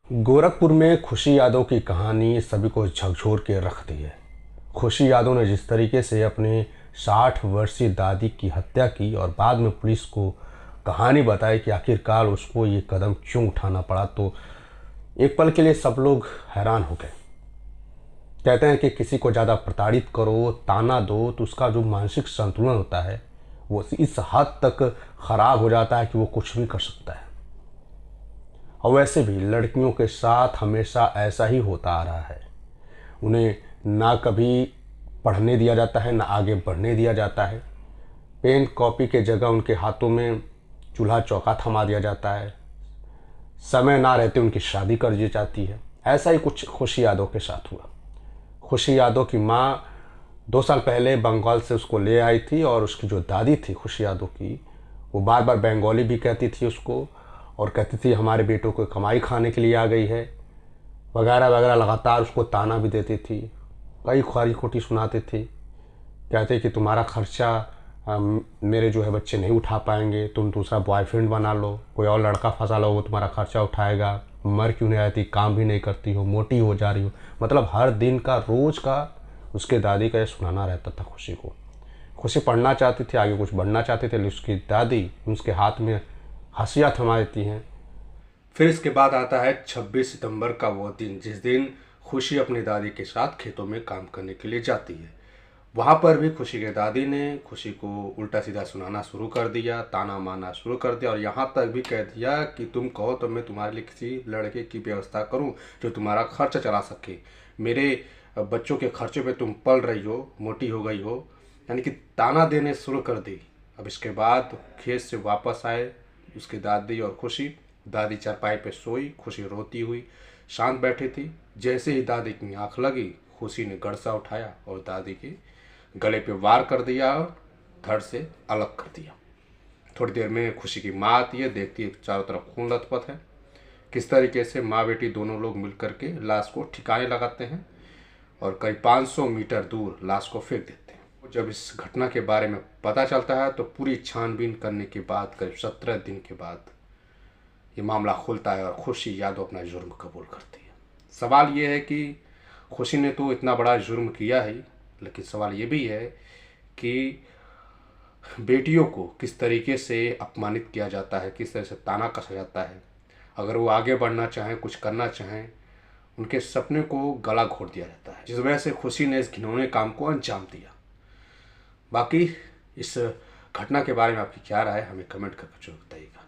गोरखपुर में खुशी यादव की कहानी सभी को झकझोर के रख दी है। खुशी यादव ने जिस तरीके से अपने 60 वर्षीय दादी की हत्या की और बाद में पुलिस को कहानी बताई कि आखिरकार उसको ये कदम क्यों उठाना पड़ा, तो एक पल के लिए सब लोग हैरान हो गए। कहते हैं कि किसी को ज़्यादा प्रताड़ित करो, ताना दो, तो उसका जो मानसिक संतुलन होता है वो इस हद तक ख़राब हो जाता है कि वो कुछ भी कर सकता है। और वैसे भी लड़कियों के साथ हमेशा ऐसा ही होता आ रहा है। उन्हें ना कभी पढ़ने दिया जाता है, ना आगे बढ़ने दिया जाता है। पेन कॉपी के जगह उनके हाथों में चूल्हा चौका थमा दिया जाता है। समय ना रहते उनकी शादी कर दी जाती है। ऐसा ही कुछ खुशी यादव के साथ हुआ। खुशी यादव की माँ 2 साल पहले बंगाल से उसको ले आई थी और उसकी जो दादी थी खुशी यादव की, वो बार बार बंगाली भी कहती थी उसको, और कहती थी हमारे बेटों को कमाई खाने के लिए आ गई है वगैरह वगैरह। लगातार उसको ताना भी देती थी, कई खरी खोटी सुनाते थे। कहते कि तुम्हारा खर्चा मेरे जो है बच्चे नहीं उठा पाएंगे, तुम दूसरा बॉयफ्रेंड बना लो, कोई और लड़का फंसा लो, वो तुम्हारा खर्चा उठाएगा। मर क्यों नहीं आती, काम भी नहीं करती हो, मोटी हो जा रही हो। मतलब हर दिन का रोज़ का उसके दादी का ये सुनाना रहता था खुशी को। खुशी पढ़ना चाहती थी, आगे कुछ बढ़ना चाहती थी, लेकिन उसकी दादी उसके हाथ में हंसियाँ थमा देती हैं। फिर इसके बाद आता है 26 सितंबर का वो दिन, जिस दिन खुशी अपनी दादी के साथ खेतों में काम करने के लिए जाती है। वहाँ पर भी खुशी के दादी ने खुशी को उल्टा सीधा सुनाना शुरू कर दिया, ताना मारना शुरू कर दिया, और यहाँ तक भी कह दिया कि तुम कहो तो मैं तुम्हारे लिए किसी लड़के की व्यवस्था करूँ जो तुम्हारा खर्च चला सके। मेरे बच्चों के खर्चे पे तुम पल रही हो, मोटी हो गई हो, यानी कि ताना देने शुरू कर दी। अब इसके बाद खेत से वापस आए उसकी दादी और खुशी। दादी चारपाई पे सोई, खुशी रोती हुई शांत बैठी थी। जैसे ही दादी की आंख लगी, खुशी ने गड़सा उठाया और दादी के गले पे वार कर दिया और धड़ से अलग कर दिया। थोड़ी देर में खुशी की माँ आती है, देखती है चारों तरफ खून लथपथ है। किस तरीके से माँ बेटी दोनों लोग मिल करके लाश को ठिकाने लगाते हैं और करीब 500 मीटर दूर लाश को फेंक देते हैं। जब इस घटना के बारे में पता चलता है तो पूरी छानबीन करने के बाद करीब 17 दिन के बाद ये मामला खुलता है और खुशी यादव अपना जुर्म कबूल करती है। सवाल ये है कि खुशी ने तो इतना बड़ा जुर्म किया है, लेकिन सवाल ये भी है कि बेटियों को किस तरीके से अपमानित किया जाता है, किस तरह से ताना कसा जाता है। अगर वो आगे बढ़ना चाहें, कुछ करना चाहें, उनके सपने को गला घोट दिया जाता है, जिस वजह से खुशी ने इस घिनौने काम को अंजाम दिया। बाकी इस घटना के बारे में आपकी क्या राय है, हमें कमेंट करके जरूर बताइएगा।